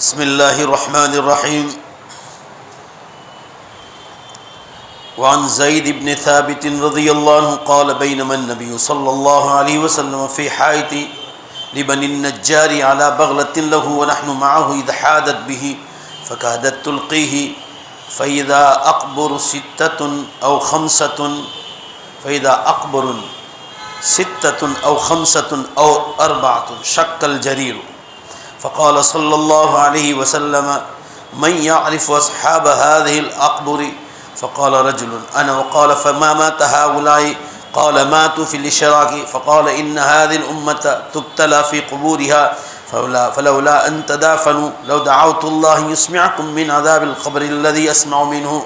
بسم اللہ الرحمن الرحیم وعن زید بن ثابت رضی اللہ عنہ قال بینما النبی صلی اللہ علیہ وسلم فی حائط لبن النجار على بغلة له ونحن معه اذ حادت به فكادت تلقيه فإذا أقبر ستة أو خمسة أو أربعة شق الجرير فقال صلى الله عليه وسلم من يعرف أصحاب هذه الأقبر فقال رجل أنا وقال فما مات هؤلاء قال ماتوا في الإشراك فقال إن هذه الأمة تبتلى في قبورها فلولا أن تدافنوا لو دعوت الله يسمعكم من عذاب القبر الذي أسمع منه.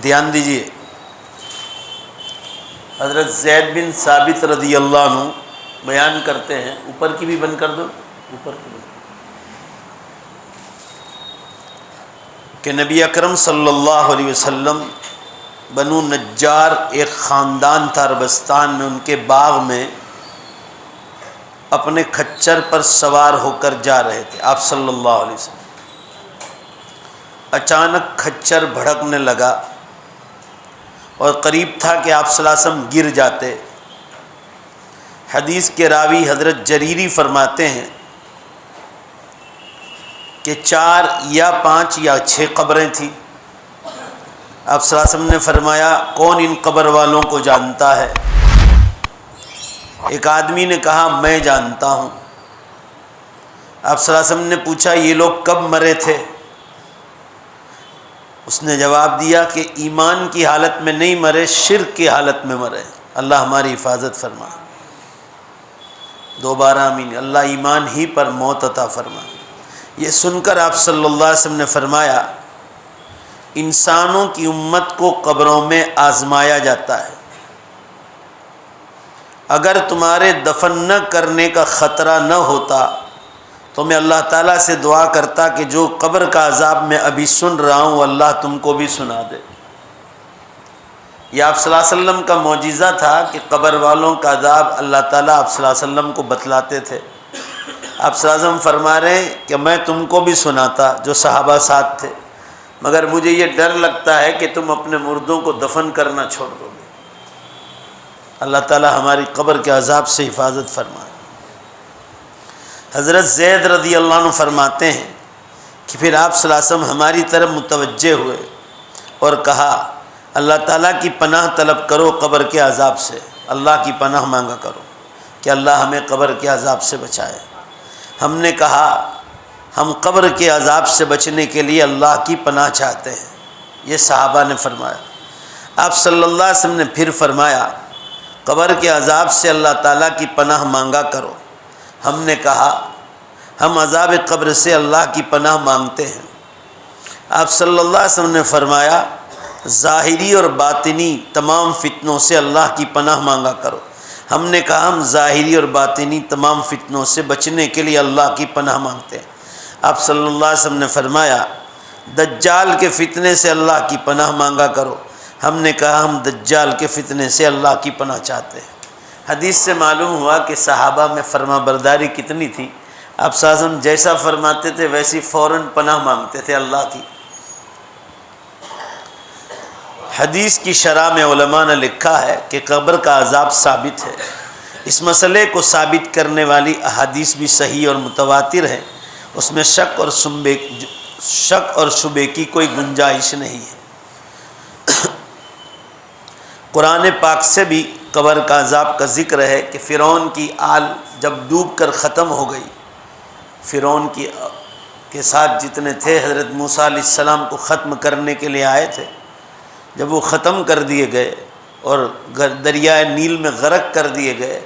دھیان دیجئے، حضرت زید بن ثابت رضی اللہ عنہ بیان کرتے ہیں، اوپر کی بھی بند کر دو، اوپر کی بند، کہ نبی اکرم صلی اللہ علیہ وسلم بنو نجار ایک خاندان تھا عربستان میں، ان کے باغ میں اپنے کھچر پر سوار ہو کر جا رہے تھے آپ صلی اللہ علیہ وسلم. اچانک کھچر بھڑکنے لگا اور قریب تھا کہ آپ صلی اللہ علیہ وسلم گر جاتے. حدیث کے راوی حضرت جریری فرماتے ہیں کہ 4 یا 5 یا 6 قبریں تھیں. آپ صلی اللہ علیہ وسلم نے فرمایا کون ان قبر والوں کو جانتا ہے؟ ایک آدمی نے کہا میں جانتا ہوں. آپ صلی اللہ علیہ وسلم نے پوچھا یہ لوگ کب مرے تھے؟ اس نے جواب دیا کہ ایمان کی حالت میں نہیں مرے، شرک کی حالت میں مرے. اللہ ہماری حفاظت فرما. دوبارہ آمین. اللہ ایمان ہی پر موت عطا فرما. یہ سن کر آپ صلی اللہ علیہ وسلم نے فرمایا انسانوں کی امت کو قبروں میں آزمایا جاتا ہے. اگر تمہارے دفن نہ کرنے کا خطرہ نہ ہوتا تو میں اللہ تعالیٰ سے دعا کرتا کہ جو قبر کا عذاب میں ابھی سن رہا ہوں اللہ تم کو بھی سنا دے. یہ آپ صلی اللہ علیہ وسلم کا معجزہ تھا کہ قبر والوں کا عذاب اللہ تعالیٰ آپ صلی اللہ علیہ وسلم کو بتلاتے تھے. آپ صلی اللہ علیہ وسلم فرما رہے ہیں کہ میں تم کو بھی سناتا جو صحابہ ساتھ تھے، مگر مجھے یہ ڈر لگتا ہے کہ تم اپنے مردوں کو دفن کرنا چھوڑ دو گے. اللہ تعالیٰ ہماری قبر کے عذاب سے حفاظت فرمائے. حضرت زید رضی اللہ عنہ فرماتے ہیں کہ پھر آپ صلی اللہ علیہ وسلم ہماری طرف متوجہ ہوئے اور کہا اللہ تعالیٰ کی پناہ طلب کرو قبر کے عذاب سے. اللہ کی پناہ مانگا کرو کہ اللہ ہمیں قبر کے عذاب سے بچائے. ہم نے کہا ہم قبر کے عذاب سے بچنے کے لیے اللہ کی پناہ چاہتے ہیں. یہ صحابہ نے فرمایا. آپ صلی اللہ علیہ وسلم نے پھر فرمایا قبر کے عذاب سے اللہ تعالیٰ کی پناہ مانگا کرو. ہم نے کہا ہم عذاب قبر سے اللہ کی پناہ مانگتے ہیں. آپ صلی اللہ علیہ وسلم نے فرمایا ظاہری اور باطنی تمام فتنوں سے اللہ کی پناہ مانگا کرو. ہم نے کہا ہم ظاہری اور باطنی تمام فتنوں سے بچنے کے لیے اللہ کی پناہ مانگتے ہیں. آپ صلی اللہ علیہ وسلم نے فرمایا دجال کے فتنے سے اللہ کی پناہ مانگا کرو. ہم نے کہا ہم دجال کے فتنے سے اللہ کی پناہ چاہتے ہیں. حدیث سے معلوم ہوا کہ صحابہ میں فرما برداری کتنی تھی. آپ صلی اللہ علیہ وسلم جیسا فرماتے تھے ویسی فوراً پناہ مانگتے تھے اللہ کی. حدیث کی شرح میں علماء نے لکھا ہے کہ قبر کا عذاب ثابت ہے. اس مسئلے کو ثابت کرنے والی احادیث بھی صحیح اور متواتر ہیں. اس میں شک اور شبے کی کوئی گنجائش نہیں ہے. قرآن پاک سے بھی قبر کا عذاب کا ذکر ہے کہ فرعون کی آل جب ڈوب کر ختم ہو گئی، فرعون کے ساتھ جتنے تھے حضرت موسیٰ علیہ السلام کو ختم کرنے کے لیے آئے تھے، جب وہ ختم کر دیے گئے اور دریائے نیل میں غرق کر دیے گئے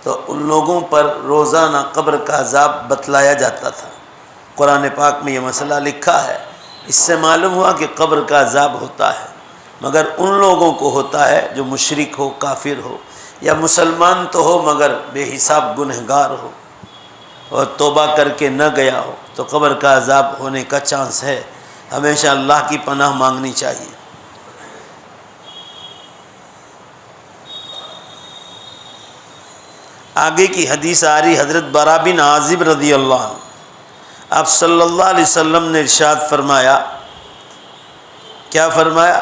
تو ان لوگوں پر روزانہ قبر کا عذاب بتلایا جاتا تھا. قرآن پاک میں یہ مسئلہ لکھا ہے. اس سے معلوم ہوا کہ قبر کا عذاب ہوتا ہے، مگر ان لوگوں کو ہوتا ہے جو مشرک ہو، کافر ہو، یا مسلمان تو ہو مگر بے حساب گنہگار ہو اور توبہ کر کے نہ گیا ہو تو قبر کا عذاب ہونے کا چانس ہے. ہمیشہ اللہ کی پناہ مانگنی چاہیے. آگے کی حدیث آ رہی حضرت برا بن عازب رضی اللہ عنہ آپ صلی اللہ علیہ وسلم نے ارشاد فرمایا، کیا فرمایا؟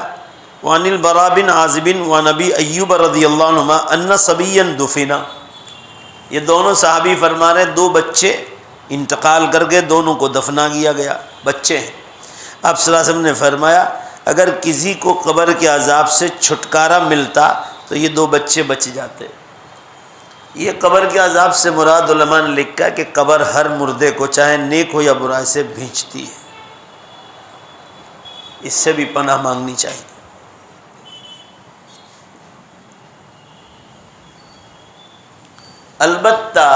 وعن البراء بن عازب وعن ابی ایوب رضی اللہ عنہما ان صبیا دفنا. یہ دونوں صحابی فرما رہے ہیں دو بچے انتقال کر گئے، دونوں کو دفنا کیا گیا، بچے ہیں. آپ صلی اللہ علیہ وسلم نے فرمایا اگر کسی کو قبر کے عذاب سے چھٹکارا ملتا تو یہ دو بچے بچ جاتے. یہ قبر کے عذاب سے مراد علماء نے لکھا ہے کہ قبر ہر مردے کو چاہے نیک ہو یا برا سے بھینچتی ہے، اس سے بھی پناہ مانگنی چاہیے. البتہ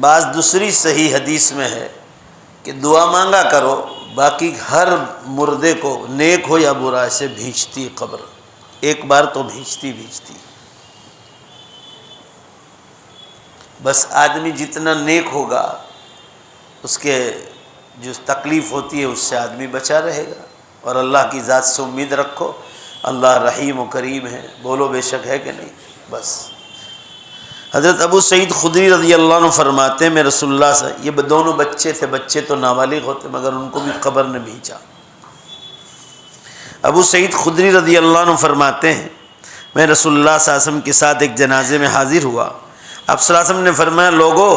بعض دوسری صحیح حدیث میں ہے کہ دعا مانگا کرو، باقی ہر مردے کو نیک ہو یا برا سے بھینچتی قبر، ایک بار تو بھینچتی. بس آدمی جتنا نیک ہوگا اس کے جو تکلیف ہوتی ہے اس سے آدمی بچا رہے گا. اور اللہ کی ذات سے امید رکھو، اللہ رحیم و کریم ہے، بولو بے شک ہے کہ نہیں. بس حضرت ابو سعید خدری رضی اللہ عنہ فرماتے ہیں میں رسول اللہ سے، یہ دونوں بچے تھے، بچے تو نابالغ ہوتے مگر ان کو بھی قبر نے بھینچا. ابو سعید خدری رضی اللہ عنہ فرماتے ہیں میں رسول اللہ صلی اللہ علیہ وسلم کے ساتھ ایک جنازے میں حاضر ہوا. آپ صلی اللہ علیہ وسلم نے فرمایا لوگو،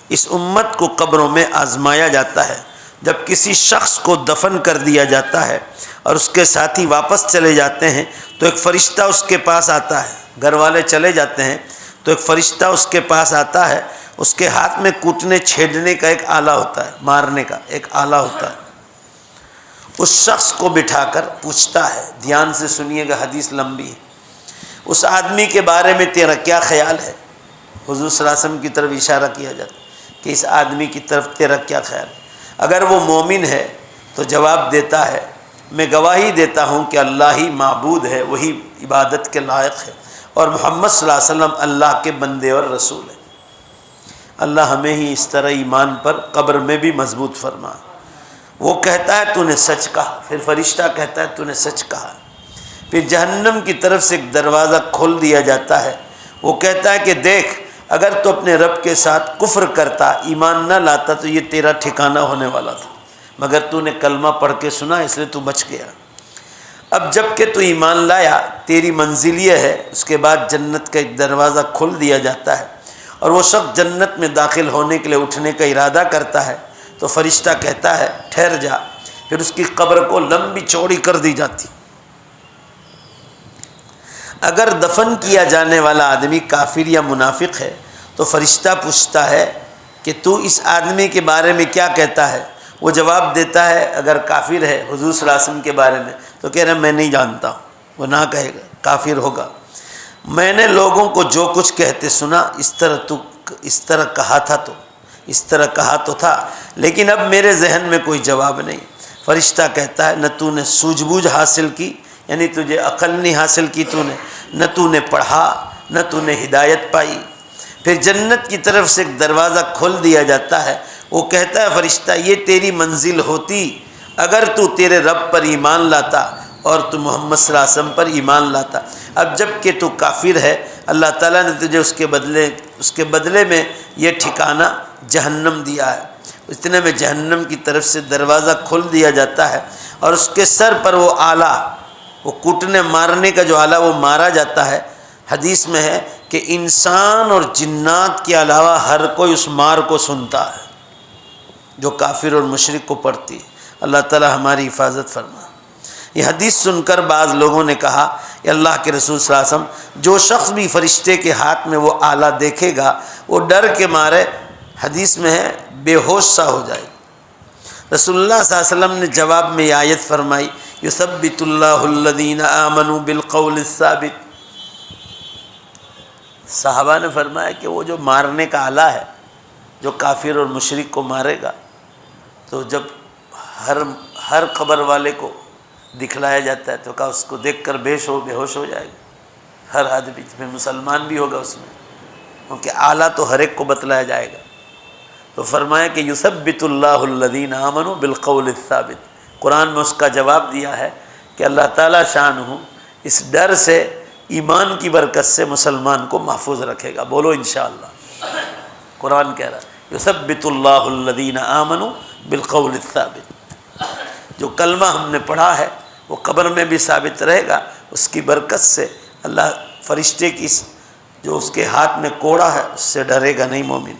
اس امت کو قبروں میں آزمایا جاتا ہے. جب کسی شخص کو دفن کر دیا جاتا ہے اور اس کے ساتھی واپس چلے جاتے ہیں تو ایک فرشتہ اس کے پاس آتا ہے. گھر والے چلے جاتے ہیں تو ایک فرشتہ اس کے پاس آتا ہے، اس کے ہاتھ میں کوٹنے چھیدنے کا ایک آلہ ہوتا ہے، مارنے کا ایک آلہ ہوتا ہے. اس شخص کو بٹھا کر پوچھتا ہے، دھیان سے سنیے گا حدیث لمبی ہے، اس آدمی کے بارے میں تیرا کیا خیال ہے؟ حضور صلی اللہ علیہ وسلم کی طرف اشارہ کیا جاتا ہے کہ اس آدمی کی طرف تیرا کیا خیال ہے؟ اگر وہ مومن ہے تو جواب دیتا ہے میں گواہی دیتا ہوں کہ اللہ ہی معبود ہے، وہی عبادت کے لائق ہے، اور محمد صلی اللہ علیہ وسلم اللہ کے بندے اور رسول ہیں. اللہ ہمیں ہی اس طرح ایمان پر قبر میں بھی مضبوط فرما. وہ کہتا ہے تو نے سچ کہا، پھر فرشتہ کہتا ہے تو نے سچ کہا. پھر جہنم کی طرف سے ایک دروازہ کھول دیا جاتا ہے، وہ کہتا ہے کہ دیکھ اگر تو اپنے رب کے ساتھ کفر کرتا، ایمان نہ لاتا تو یہ تیرا ٹھکانہ ہونے والا تھا، مگر تو نے کلمہ پڑھ کے سنا اس لیے تو بچ گیا. اب جب کہ تو ایمان لایا تیری منزل یہ ہے. اس کے بعد جنت کا ایک دروازہ کھول دیا جاتا ہے اور وہ شخص جنت میں داخل ہونے کے لیے اٹھنے کا ارادہ کرتا ہے تو فرشتہ کہتا ہے ٹھہر جا. پھر اس کی قبر کو لمبی چوڑی کر دی جاتی. اگر دفن کیا جانے والا آدمی کافر یا منافق ہے تو فرشتہ پوچھتا ہے کہ تو اس آدمی کے بارے میں کیا کہتا ہے؟ وہ جواب دیتا ہے اگر کافر ہے حضور صلی اللہ علیہ وسلم کے بارے میں تو کہہ رہا ہے میں نہیں جانتا ہوں. وہ نہ کہے گا، کافر ہوگا. میں نے لوگوں کو جو کچھ کہتے سنا، اس طرح کہا تو تھا، لیکن اب میرے ذہن میں کوئی جواب نہیں. فرشتہ کہتا ہے نہ تو نے سوجھ بوجھ حاصل کی، یعنی تجھے عقل نہیں حاصل کی نہ تو نے پڑھا نہ تو نے ہدایت پائی. پھر جنت کی طرف سے ایک دروازہ کھول دیا جاتا ہے. وہ کہتا ہے فرشتہ یہ تیری منزل ہوتی اگر تو تیرے رب پر ایمان لاتا اور تو محمد صلی اللہ علیہ وسلم پر ایمان لاتا. اب جب کہ تو کافر ہے اللہ تعالیٰ نے تجھے اس کے بدلے میں یہ ٹھکانہ جہنم دیا ہے. اتنے میں جہنم کی طرف سے دروازہ کھول دیا جاتا ہے اور اس کے سر پر وہ آلہ، وہ کوٹنے مارنے کا جو آلہ وہ مارا جاتا ہے. حدیث میں ہے کہ انسان اور جنات کے علاوہ ہر کوئی اس مار کو سنتا ہے جو کافر اور مشرک کو پڑتی ہے. اللہ تعالی ہماری حفاظت فرما. یہ حدیث سن کر بعض لوگوں نے کہا کہ اللہ کے رسول صلی اللہ علیہ وسلم جو شخص بھی فرشتے کے ہاتھ میں وہ آلہ دیکھے گا وہ ڈر کے مارے حدیث میں ہے بے ہوش سا ہو جائے. رسول اللہ صلی اللہ علیہ وسلم نے جواب میں یہ آیت فرمائی یثبت اللہ الذین آمنوا بالقول الثابت. صحابہ نے فرمایا کہ وہ جو مارنے کا آلہ ہے جو کافر اور مشرک کو مارے گا تو جب ہر قبر والے کو دکھلایا جاتا ہے تو کہا اس کو دیکھ کر بے ہوش ہو جائے گا ہر آدمی، میں مسلمان بھی ہوگا اس میں، کیونکہ اعلیٰ تو ہر ایک کو بتلایا جائے گا. تو فرمایا کہ یثبت اللہ الذین آمنوا بالقول الثابت. قرآن میں اس کا جواب دیا ہے کہ اللہ تعالیٰ شانہ اس ڈر سے ایمان کی برکت سے مسلمان کو محفوظ رکھے گا. بولو انشاءاللہ. قرآن کہہ رہا ہے یثبت اللہ الذین آمنوا بالقول الثابت، جو کلمہ ہم نے پڑھا ہے وہ قبر میں بھی ثابت رہے گا، اس کی برکت سے اللہ فرشتے کی جو اس کے ہاتھ میں کوڑا ہے اس سے ڈرے گا نہیں مومن۔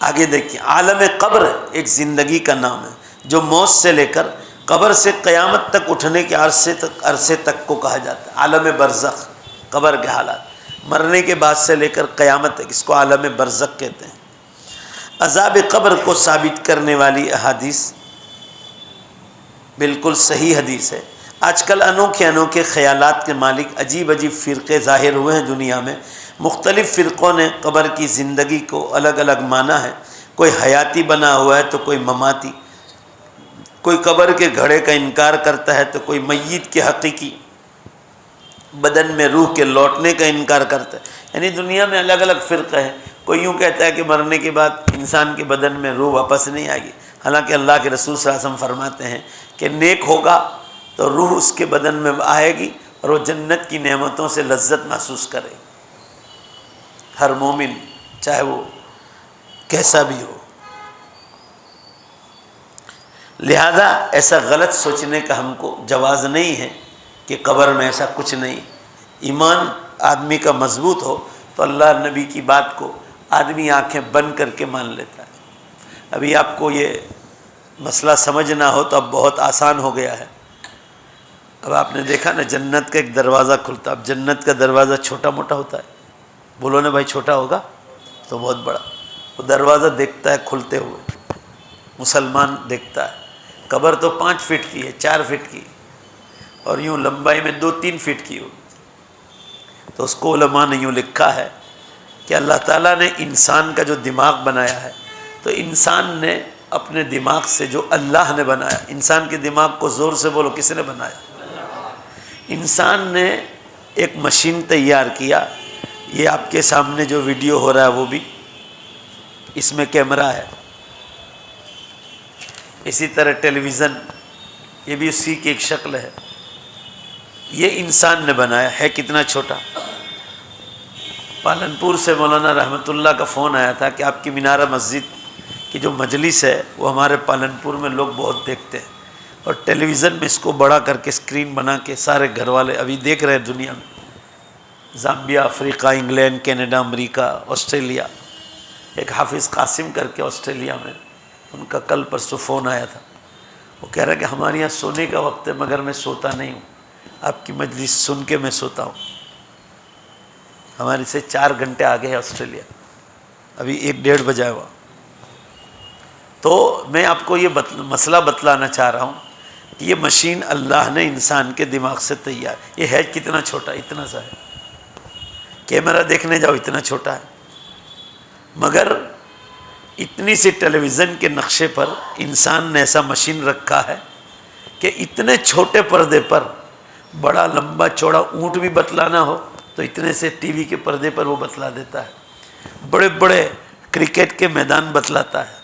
آگے دیکھیں، عالم قبر ایک زندگی کا نام ہے جو موت سے لے کر قبر سے قیامت تک اٹھنے کے عرصے تک کو کہا جاتا ہے۔ عالم برزخ، قبر کے حالات، مرنے کے بعد سے لے کر قیامت تک، اس کو عالم برزخ کہتے ہیں۔ عذاب قبر کو ثابت کرنے والی احادیث بالکل صحیح حدیث ہے۔ آج کل انوکھے انوکھے خیالات کے مالک عجیب عجیب فرقے ظاہر ہوئے ہیں دنیا میں۔ مختلف فرقوں نے قبر کی زندگی کو الگ الگ مانا ہے، کوئی حیاتی بنا ہوا ہے تو کوئی مماتی، کوئی قبر کے گھڑے کا انکار کرتا ہے تو کوئی میت کے حقیقی بدن میں روح کے لوٹنے کا انکار کرتا ہے۔ یعنی دنیا میں الگ الگ فرقہ ہے۔ کوئی یوں کہتا ہے کہ مرنے کے بعد انسان کے بدن میں روح واپس نہیں آئے گی، حالانکہ اللہ کے رسول صلی اللہ علیہ وسلم فرماتے ہیں کہ نیک ہوگا تو روح اس کے بدن میں آئے گی اور وہ جنت کی نعمتوں سے لذت محسوس کرے گی۔ ہر مومن چاہے وہ کیسا بھی ہو۔ لہذا ایسا غلط سوچنے کا ہم کو جواز نہیں ہے کہ قبر میں ایسا کچھ نہیں۔ ایمان آدمی کا مضبوط ہو تو اللہ نبی کی بات کو آدمی آنکھیں بند کر کے مان لیتا ہے۔ ابھی آپ کو یہ مسئلہ سمجھ نہ ہو تو اب بہت آسان ہو گیا ہے۔ اب آپ نے دیکھا نا جنت کا ایک دروازہ کھلتا، اب جنت کا دروازہ چھوٹا موٹا ہوتا ہے، بولو نا بھائی چھوٹا ہوگا تو بہت بڑا، وہ دروازہ دیکھتا ہے کھلتے ہوئے، مسلمان دیکھتا ہے۔ قبر تو 5 فٹ کی ہے، 4 فٹ کی، اور یوں لمبائی میں 2-3 فٹ کی ہو، تو اس کو علماء نے یوں لکھا ہے کہ اللہ تعالیٰ نے انسان کا جو دماغ بنایا ہے تو انسان نے اپنے دماغ سے جو اللہ نے بنایا، انسان کے دماغ کو زور سے بولو کس نے بنایا؟ انسان نے ایک مشین تیار کیا، یہ آپ کے سامنے جو ویڈیو ہو رہا ہے وہ بھی اس میں کیمرہ ہے، اسی طرح ٹیلی ویژن یہ بھی اسی کی ایک شکل ہے۔ یہ انسان نے بنایا ہے، کتنا چھوٹا۔ پالنپور سے مولانا رحمۃ اللہ کا فون آیا تھا کہ آپ کی مینارہ مسجد کی جو مجلس ہے وہ ہمارے پالنپور میں لوگ بہت دیکھتے ہیں، اور ٹیلی ویژن میں اس کو بڑا کر کے اسکرین بنا کے سارے گھر والے ابھی دیکھ رہے ہیں دنیا میں، زامبیا، افریقہ، انگلینڈ، کینیڈا، امریکہ، آسٹریلیا۔ ایک حافظ قاسم کر کے آسٹریلیا میں، ان کا کل پرسوں فون آیا تھا، وہ کہہ رہا ہے کہ ہمارے یہاں سونے کا وقت ہے مگر میں سوتا نہیں ہوں، آپ کی مجلس سن کے میں سوتا ہوں۔ ہمارے سے 4 گھنٹے آگے ہے آسٹریلیا، ابھی 1-1:30 بجا ہوا۔ تو میں آپ کو یہ مسئلہ بتلانا چاہ رہا ہوں کہ یہ مشین اللہ نے انسان کے دماغ سے تیار، یہ ہے کتنا چھوٹا، اتنا سا ہے، کیمرہ دیکھنے جاؤ اتنا چھوٹا ہے، مگر اتنی سی ٹیلی ویژن کے نقشے پر انسان نے ایسا مشین رکھا ہے کہ اتنے چھوٹے پردے پر بڑا لمبا چوڑا اونٹ بھی بتلانا ہو تو اتنے سے ٹی وی کے پردے پر وہ بتلا دیتا ہے، بڑے بڑے کرکٹ کے میدان بتلاتا ہے،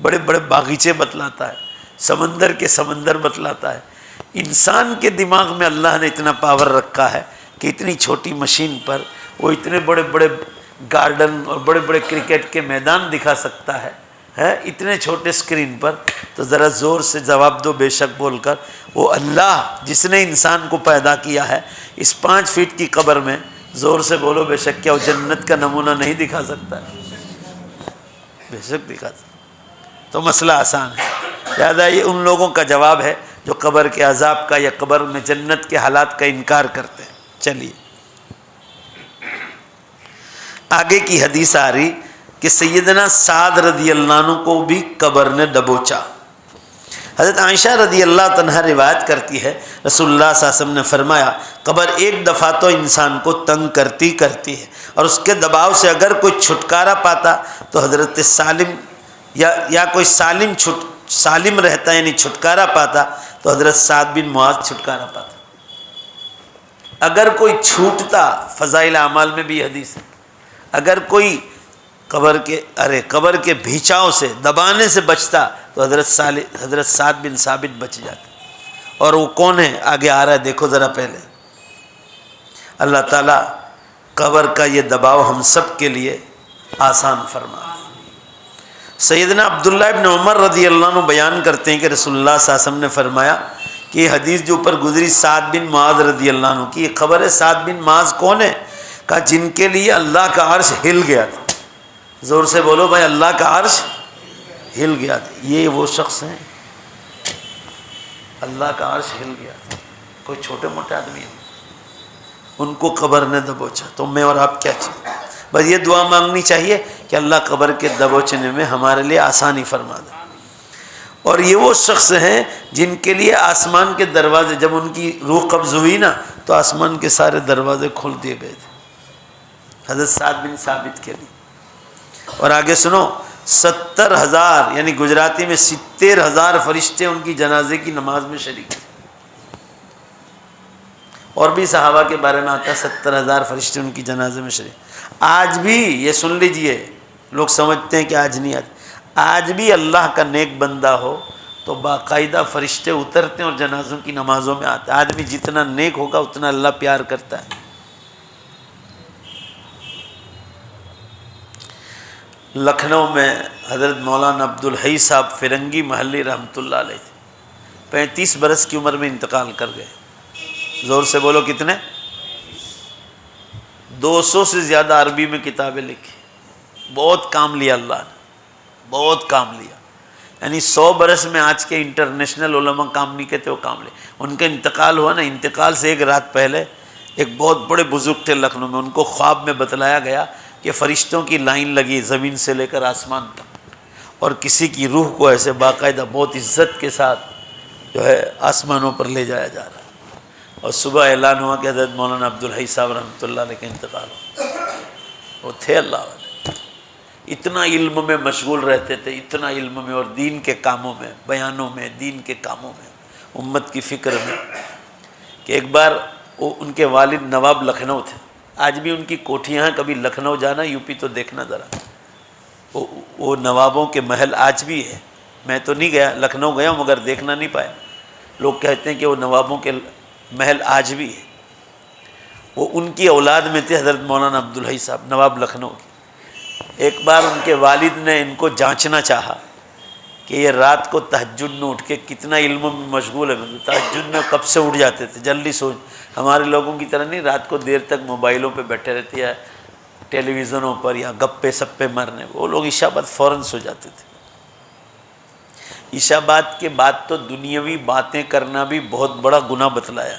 بڑے بڑے باغیچے بتلاتا ہے، سمندر کے سمندر بتلاتا ہے۔ انسان کے دماغ میں اللہ نے اتنا پاور رکھا ہے کہ اتنی چھوٹی مشین پر وہ اتنے بڑے بڑے گارڈن اور بڑے بڑے کرکٹ کے میدان دکھا سکتا ہے اتنے چھوٹے اسکرین پر۔ تو ذرا زور سے جواب دو بے شک بول کر، وہ اللہ جس نے انسان کو پیدا کیا ہے اس 5 فٹ کی قبر میں، زور سے بولو بے شک، کیا وہ جنت کا نمونہ نہیں دکھا سکتا ہے؟ بے شک دکھا سکتا۔ تو مسئلہ آسان ہے، لہٰذا یہ ان لوگوں کا جواب ہے جو قبر کے عذاب کا یا قبر میں جنت کے حالات کا انکار کرتے ہیں۔ چلیے آگے کی حدیث آ رہی کہ سیدنا سعد رضی اللہ عنہ کو بھی قبر نے دبوچا۔ حضرت عائشہ رضی اللہ عنہا روایت کرتی ہے رسول اللہ صلی اللہ علیہ وسلم نے فرمایا قبر ایک دفعہ تو انسان کو تنگ کرتی ہے، اور اس کے دباؤ سے اگر کوئی چھٹکارا پاتا تو حضرت سالم یا کوئی سالم رہتا یعنی چھٹکارا پاتا تو حضرت سعد بن معاذ چھٹکارا پاتا۔ اگر کوئی چھوٹتا، فضائل اعمال میں بھی حدیث ہے، اگر کوئی قبر کے بھیچاؤں سے دبانے سے بچتا تو حضرت سعد بن ثابت بچ جاتے۔ اور وہ کون ہے؟ آگے آ رہا ہے، دیکھو ذرا پہلے۔ اللہ تعالیٰ قبر کا یہ دباؤ ہم سب کے لیے آسان فرما دے۔ سیدنا عبداللہ ابن عمر رضی اللہ عنہ بیان کرتے ہیں کہ رسول اللہ صلی اللہ علیہ وسلم نے فرمایا کہ یہ حدیث جو اوپر گزری سعد بن معاذ رضی اللہ عنہ کی، یہ خبر ہے سعد بن معاذ کون ہے؟ کہا جن کے لیے اللہ کا عرش ہل گیا تھا۔ زور سے بولو بھائی، اللہ کا عرش ہل گیا تھا۔ یہ وہ شخص ہیں اللہ کا عرش ہل گیا تھا، کوئی چھوٹے موٹے آدمی ہیں، ان کو قبر نے دبوچا۔ تو میں اور آپ کیا چاہیے؟ بس یہ دعا مانگنی چاہیے کہ اللہ قبر کے دبوچنے میں ہمارے لیے آسانی فرما دے۔ اور یہ وہ شخص ہیں جن کے لیے آسمان کے دروازے، جب ان کی روح قبض ہوئی نا تو آسمان کے سارے دروازے کھول دیے گئے تھے حضرت سعد بن ثابت کے لیے۔ اور آگے سنو، 70,000 یعنی گجراتی میں 70,000 فرشتے ان کی جنازے کی نماز میں شریک تھے۔ اور بھی صحابہ کے بارے میں آتا ہے 70,000 فرشتے ان کی جنازے میں شریک۔ آج بھی یہ سن لیجئے، لوگ سمجھتے ہیں کہ آج نہیں آتے، آج بھی اللہ کا نیک بندہ ہو تو باقاعدہ فرشتے اترتے ہیں اور جنازوں کی نمازوں میں آتے ہیں۔ آدمی جتنا نیک ہوگا اتنا اللہ پیار کرتا ہے۔ لکھنؤ میں حضرت مولانا عبدالحی صاحب فرنگی محلی رحمۃ اللہ علیہ تھے، 35 برس کی عمر میں انتقال کر گئے۔ زور سے بولو کتنے؟ 200 سے زیادہ عربی میں کتابیں لکھی، بہت کام لیا اللہ نے، بہت کام لیا۔ یعنی 100 برس میں آج کے انٹرنیشنل علماء کام نہیں کہتے، وہ کام لے۔ ان کا انتقال ہوا نا، انتقال سے ایک رات پہلے ایک بہت بڑے بزرگ تھے لکھنؤ میں، ان کو خواب میں بتلایا گیا کہ فرشتوں کی لائن لگی زمین سے لے کر آسمان تک، اور کسی کی روح کو ایسے باقاعدہ بہت عزت کے ساتھ جو ہے آسمانوں پر لے جایا جا رہا ہے۔ اور صبح اعلان ہوا کہ حضرت مولانا عبدالحی صاحب رحمۃ اللہ علیہ کا انتقال ہوا۔ وہ تھے اللہ والے، اتنا علم میں مشغول رہتے تھے، اتنا علم میں اور دین کے کاموں میں، بیانوں میں، دین کے کاموں میں، امت کی فکر میں، کہ ایک بار وہ ان کے والد نواب لکھنؤ تھے۔ آج بھی ان کی کوٹھیاں ہیں، کبھی لکھنؤ جانا، یو پی تو دیکھنا ذرا، وہ نوابوں کے محل آج بھی ہے۔ میں تو نہیں گیا، لکھنؤ گیا مگر دیکھنا نہیں پایا۔ لوگ کہتے ہیں کہ وہ نوابوں کے محل آج بھی ہے۔ وہ ان کی اولاد میں تھے حضرت مولانا عبدالحی صاحب نواب لکھنؤ کے۔ ایک بار ان کے والد نے ان کو جانچنا چاہا کہ یہ رات کو تہجد میں اٹھ کے کتنا علم میں مشغول ہے۔ تہجد میں کب سے اٹھ جاتے تھے، جلدی سو، ہمارے لوگوں کی طرح نہیں رات کو دیر تک موبائلوں پہ بیٹھے رہتے ہیں، ٹیلی ویژنوں پر یا گپے سپے مارنے۔ وہ لوگ عشاء بعد فوراً سو جاتے تھے۔ عشاء بعد کے بعد تو دنیاوی باتیں کرنا بھی بہت بڑا گناہ بتلایا۔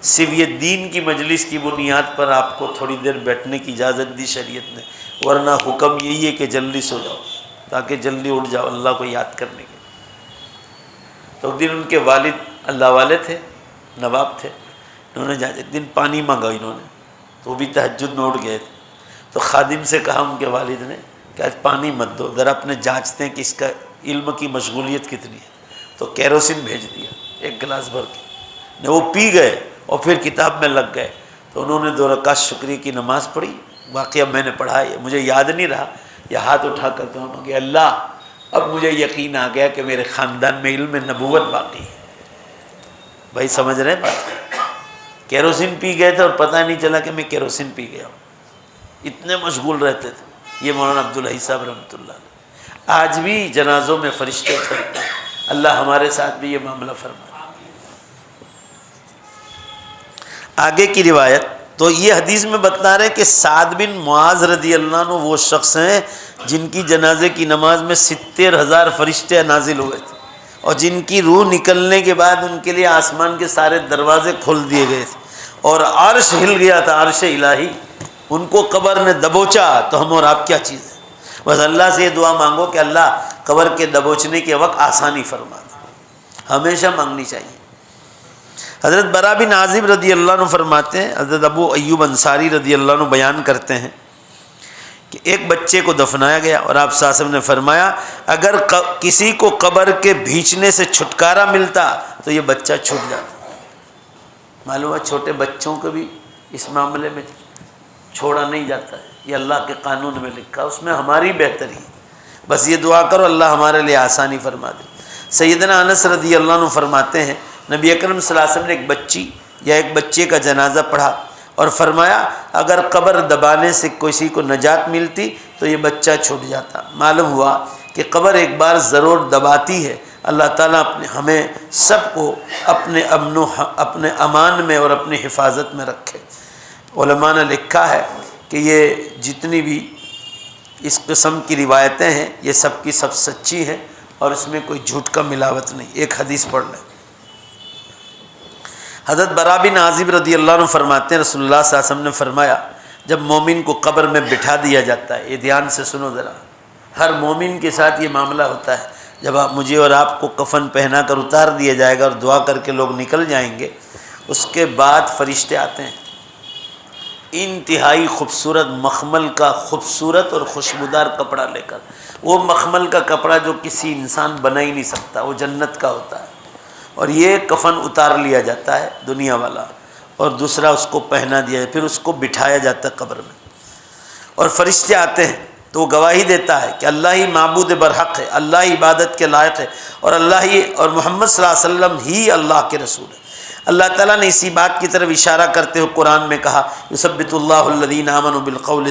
صرف یہ دین کی مجلس کی بنیاد پر آپ کو تھوڑی دیر بیٹھنے کی اجازت دی شریعت نے، ورنہ حکم یہی ہے کہ جلدی سو جاؤ تاکہ جلدی اٹھ جاؤ اللہ کو یاد کرنے کے۔ تو ایک دن ان کے والد اللہ والے تھے، نواب تھے، انہوں نے ایک دن پانی مانگا انہوں نے، تو وہ بھی تہجد میں اٹھ گئے تھے۔ تو خادم سے کہا ان کے والد نے کہ آج پانی مت دو، ذرا اپنے جانچتے ہیں کہ اس کا علم کی مشغولیت کتنی ہے۔ تو کیروسین بھیج دیا ایک گلاس بھر کے، وہ پی گئے اور پھر کتاب میں لگ گئے۔ تو انہوں نے 2 رکعت شکریہ کی نماز پڑھی، واقعہ میں نے پڑھا ہے، مجھے یاد نہیں رہا، یہ ہاتھ اٹھا کر دعا مانگی، اللہ اب مجھے یقین آ گیا کہ میرے خاندان میں علم نبوت باقی ہے۔ بھائی سمجھ رہے ہیں بات؟ کیروسین پی گئے تھے اور پتہ نہیں چلا کہ میں کیروسین پی گیا ہوں، اتنے مشغول رہتے تھے۔ یہ مولانا عبدالحی صاحب رحمۃ اللہ علیہ۔ آج بھی جنازوں میں فرشتے اترتے ہیں، اللہ ہمارے ساتھ بھی یہ معاملہ فرمائے۔ آگے کی روایت تو یہ حدیث میں بتا رہے کہ سعد بن معاذ رضی اللہ عنہ وہ شخص ہیں جن کی جنازے کی نماز میں 70,000 فرشتے نازل ہوئے تھے، اور جن کی روح نکلنے کے بعد ان کے لیے آسمان کے سارے دروازے کھول دیے گئے تھے، اور عرش ہل گیا تھا، عرش الہی، ان کو قبر نے دبوچا۔ تو ہم اور آپ کیا چیز ہے؟ بس اللہ سے یہ دعا مانگو کہ اللہ قبر کے دبوچنے کے وقت آسانی فرما دے، ہمیشہ مانگنی چاہیے۔ حضرت برا بن عازب رضی اللہ عنہ فرماتے ہیں، حضرت ابو ایوب انصاری رضی اللہ عنہ بیان کرتے ہیں کہ ایک بچے کو دفنایا گیا اور آپ صلی اللہ علیہ وسلم نے فرمایا اگر کسی کو قبر کے بھینچنے سے چھٹکارا ملتا تو یہ بچہ چھوٹ جاتا۔ معلوم ہے چھوٹے بچوں کو بھی اس معاملے میں چھوڑا نہیں جاتا ہے، یہ اللہ کے قانون میں لکھا، اس میں ہماری بہتری، بس یہ دعا کرو اللہ ہمارے لیے آسانی فرما دے۔ سیدنا انس رضی اللہ عنہ فرماتے ہیں نبی اکرم صلی اللہ علیہ وسلم نے ایک بچی یا ایک بچے کا جنازہ پڑھا اور فرمایا اگر قبر دبانے سے کسی کو نجات ملتی تو یہ بچہ چھوٹ جاتا۔ معلوم ہوا کہ قبر ایک بار ضرور دباتی ہے۔ اللہ تعالیٰ ہمیں سب کو اپنے امان میں اور اپنی حفاظت میں رکھے۔ علماء نے لکھا ہے کہ یہ جتنی بھی اس قسم کی روایتیں ہیں یہ سب کی سب سچی ہیں اور اس میں کوئی جھوٹ کا ملاوٹ نہیں۔ ایک حدیث پڑھ لیں۔ حضرت براء بن عازب رضی اللہ عنہ فرماتے ہیں رسول اللہ صلی اللہ علیہ وسلم نے فرمایا جب مومن کو قبر میں بٹھا دیا جاتا ہے، یہ دھیان سے سنو ذرا، ہر مومن کے ساتھ یہ معاملہ ہوتا ہے، جب مجھے اور آپ کو کفن پہنا کر اتار دیا جائے گا اور دعا کر کے لوگ نکل جائیں گے، اس کے بعد فرشتے آتے ہیں انتہائی خوبصورت مخمل کا خوبصورت اور خوشبودار کپڑا لے کر۔ وہ مخمل کا کپڑا جو کسی انسان بنا ہی نہیں سکتا، وہ جنت کا ہوتا ہے، اور یہ کفن اتار لیا جاتا ہے دنیا والا اور دوسرا اس کو پہنا دیا جائے، پھر اس کو بٹھایا جاتا ہے قبر میں، اور فرشتے آتے ہیں تو وہ گواہی دیتا ہے کہ اللہ ہی معبود برحق ہے، اللہ ہی عبادت کے لائق ہے، اور اللہ ہی اور محمد صلی اللہ علیہ وسلم ہی اللہ کے رسول ہے۔ اللہ تعالیٰ نے اسی بات کی طرف اشارہ کرتے ہوئے قرآن میں کہا یثبت اللہ الذین آمنوا بالقول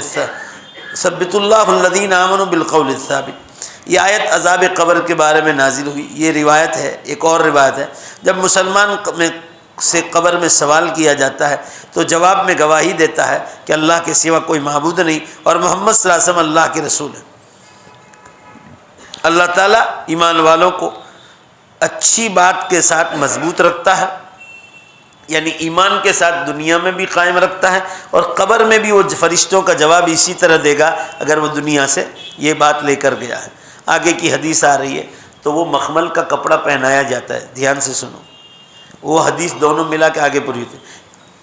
الثابت۔ یہ آیت عذاب قبر کے بارے میں نازل ہوئی۔ یہ روایت ہے، ایک اور روایت ہے، جب مسلمان سے قبر میں سوال کیا جاتا ہے تو جواب میں گواہی دیتا ہے کہ اللہ کے سوا کوئی معبود نہیں اور محمد صلی اللہ علیہ وسلم اللہ کے رسول ہیں۔ اللہ تعالیٰ ایمان والوں کو اچھی بات کے ساتھ مضبوط رکھتا ہے، یعنی ایمان کے ساتھ دنیا میں بھی قائم رکھتا ہے، اور قبر میں بھی وہ فرشتوں کا جواب اسی طرح دے گا اگر وہ دنیا سے یہ بات لے کر گیا ہے۔ آگے کی حدیث آ رہی ہے تو وہ مخمل کا کپڑا پہنایا جاتا ہے، دھیان سے سنو، وہ حدیث دونوں ملا کے آگے پوری ہوتی ہے۔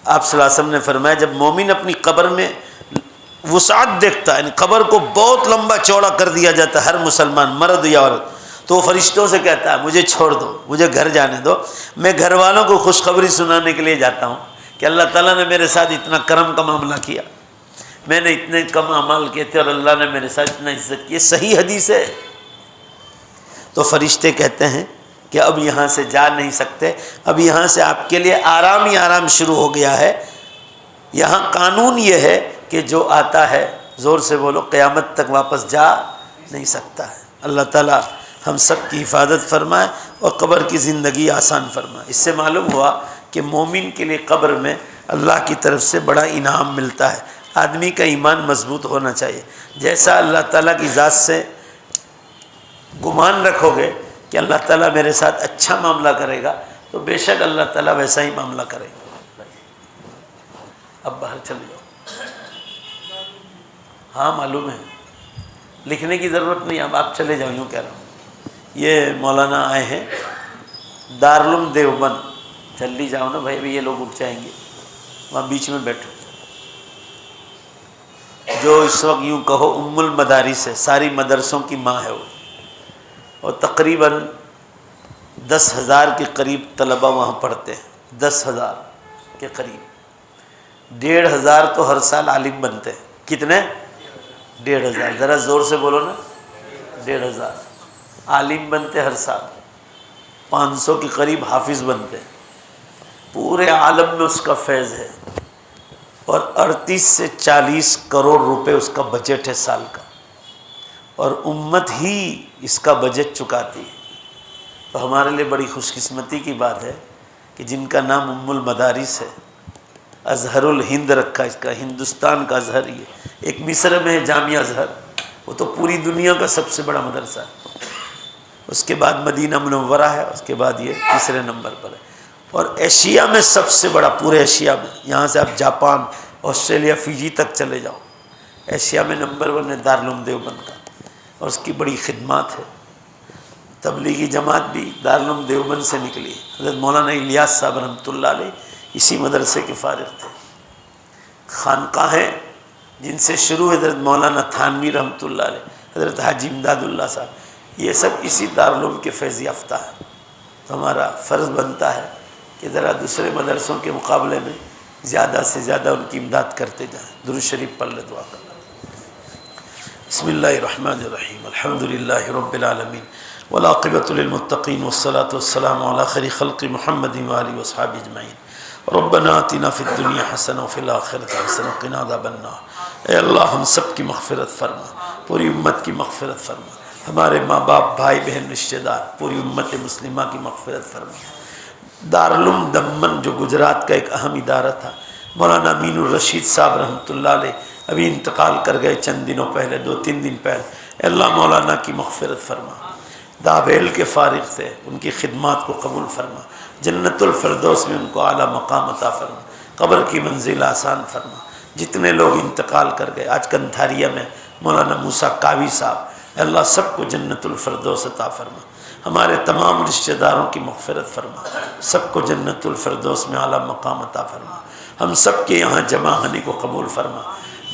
آپ صلی اللہ علیہ وسلم نے فرمایا جب مومن اپنی قبر میں وسعت دیکھتا ہے، یعنی قبر کو بہت لمبا چوڑا کر دیا جاتا ہے ہر مسلمان مرد یا عورت، تو وہ فرشتوں سے کہتا ہے مجھے چھوڑ دو، مجھے گھر جانے دو، میں گھر والوں کو خوشخبری سنانے کے لیے جاتا ہوں کہ اللہ تعالیٰ نے میرے ساتھ اتنا کرم کا معاملہ کیا، میں نے اتنے کم اعمال کیے تھے اور اللہ نے میرے ساتھ اتنا عزت کی۔ یہ صحیح حدیث ہے۔ تو فرشتے کہتے ہیں کہ اب یہاں سے جا نہیں سکتے، اب یہاں سے آپ کے لیے آرام ہی آرام شروع ہو گیا ہے۔ یہاں قانون یہ ہے کہ جو آتا ہے زور سے بولو قیامت تک واپس جا نہیں سکتا ہے۔ اللہ تعالیٰ ہم سب کی حفاظت فرمائے اور قبر کی زندگی آسان فرمائے۔ اس سے معلوم ہوا کہ مومن کے لیے قبر میں اللہ کی طرف سے بڑا انعام ملتا ہے۔ آدمی کا ایمان مضبوط ہونا چاہیے، جیسا اللہ تعالیٰ کی ذات سے گمان رکھو گے کہ اللہ تعالیٰ میرے ساتھ اچھا معاملہ کرے گا تو بے شک اللہ تعالیٰ ویسا ہی معاملہ کرے گا۔ اب باہر چلے جاؤ۔ ہاں معلوم ہے، لکھنے کی ضرورت نہیں، اب آپ چلے جاؤ، یوں کہہ رہا ہوں۔ یہ مولانا آئے ہیں دارالعلوم دیوبند، جلدی جاؤ نا بھائی، ابھی یہ لوگ اٹھ جائیں گے، وہاں بیچ میں بیٹھو۔ جو اس وقت یوں کہو ام المدارس ہے، ساری مدرسوں کی ماں ہے وہ، اور تقریباً 10,000 کے قریب طلبہ وہاں پڑھتے ہیں، 10,000 کے قریب، 1,500 تو ہر سال عالم بنتے ہیں۔ کتنے؟ 1,500، ذرا زور سے بولو نا، 1,500 عالم بنتے ہر سال، 500 کے قریب حافظ بنتے ہیں، پورے عالم میں اس کا فیض ہے، اور 38 سے 40 کروڑ روپے اس کا بجٹ ہے سال کا، اور امت ہی اس کا بجٹ چکاتی ہے۔ تو ہمارے لیے بڑی خوش قسمتی کی بات ہے کہ جن کا نام ام المدارس ہے، ازہر الہند رکھا اس کا، ہندوستان کا ازہر یہ، ایک مصر میں ہے جامعہ ازہر، وہ تو پوری دنیا کا سب سے بڑا مدرسہ ہے، اس کے بعد مدینہ منورہ ہے، اس کے بعد یہ تیسرے نمبر پر ہے، اور ایشیا میں سب سے بڑا، پورے ایشیا میں، یہاں سے آپ جاپان، آسٹریلیا، فیجی تک چلے جاؤ، ایشیا میں نمبر 1 ہے دارالعلوم دیوبند کا، اور اس کی بڑی خدمات ہے۔ تبلیغی جماعت بھی دارالعلوم دیوبند سے نکلی، حضرت مولانا الیاس صاحب رحمۃ اللہ علیہ اسی مدرسے کے فارغ تھے۔ خانقاہیں جن سے شروع حضرت مولانا تھانوی رحمۃ اللہ علیہ، حضرت حاجی امداد اللہ صاحب، یہ سب اسی دارالعلوم کے فیض یافتہ ہیں۔ تو ہمارا فرض بنتا ہے کہ ذرا دوسرے مدرسوں کے مقابلے میں زیادہ سے زیادہ ان کی امداد کرتے جائیں۔ درود شریف پڑھ لے، دعا کر۔ بسم اللہ الرحمن الرحیم، الحمد للہ رب العالمین، والعاقبۃ للمتقین، والصلاۃ والسلام علی خیر خلق محمد وآلہ وصحبہ اجمعین۔ ربنا آتنا فی الدنیا حسنہ وفی الآخرۃ حسنہ وقنا عذاب النار۔ اے اللہ ہم سب کی مغفرت فرما، پوری امت کی مغفرت فرما، ہمارے ماں باپ، بھائی بہن، رشتہ دار، پوری امت مسلمہ کی مغفرت فرما۔ دارالعلوم دمن جو گجرات کا ایک اہم ادارہ تھا، مولانا امین الرشید صاحب رحمۃ اللہ علیہ ابھی انتقال کر گئے چند دنوں پہلے، 2-3 دن پہلے۔ اے اللہ مولانا کی مغفرت فرما، دابیل کے فارغ تھے، ان کی خدمات کو قبول فرما، جنت الفردوس میں ان کو اعلیٰ مقام عطا فرما، قبر کی منزل آسان فرما۔ جتنے لوگ انتقال کر گئے، آج کنتھاریہ میں مولانا موسیٰ کاوی صاحب، اے اللہ سب کو جنت الفردوس عطا فرما، ہمارے تمام رشتہ داروں کی مغفرت فرما، سب کو جنت الفردوس میں اعلیٰ مقام عطا فرما، ہم سب کے یہاں جمع ہونے کو قبول فرما۔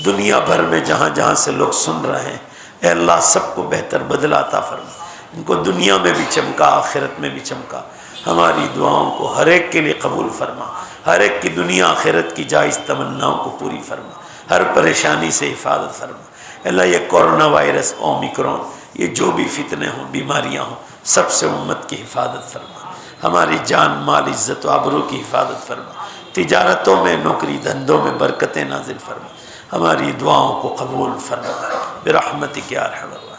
دنیا بھر میں جہاں جہاں سے لوگ سن رہے ہیں، اے اللہ سب کو بہتر بدلہ عطا فرما، ان کو دنیا میں بھی چمکا، آخرت میں بھی چمکا۔ ہماری دعاؤں کو ہر ایک کے لیے قبول فرما، ہر ایک کی دنیا آخرت کی جائز تمناؤں کو پوری فرما، ہر پریشانی سے حفاظت فرما۔ اللہ یہ کورونا وائرس، اومیکرون، یہ جو بھی فتنے ہوں، بیماریاں ہوں، سب سے امت کی حفاظت فرما، ہماری جان مال عزت و آبرو کی حفاظت فرما، تجارتوں میں، نوکری دھندوں میں برکتیں نازل فرما، ہماری دعاؤں کو قبول فرما برحمتک یا ارحم الراحمین۔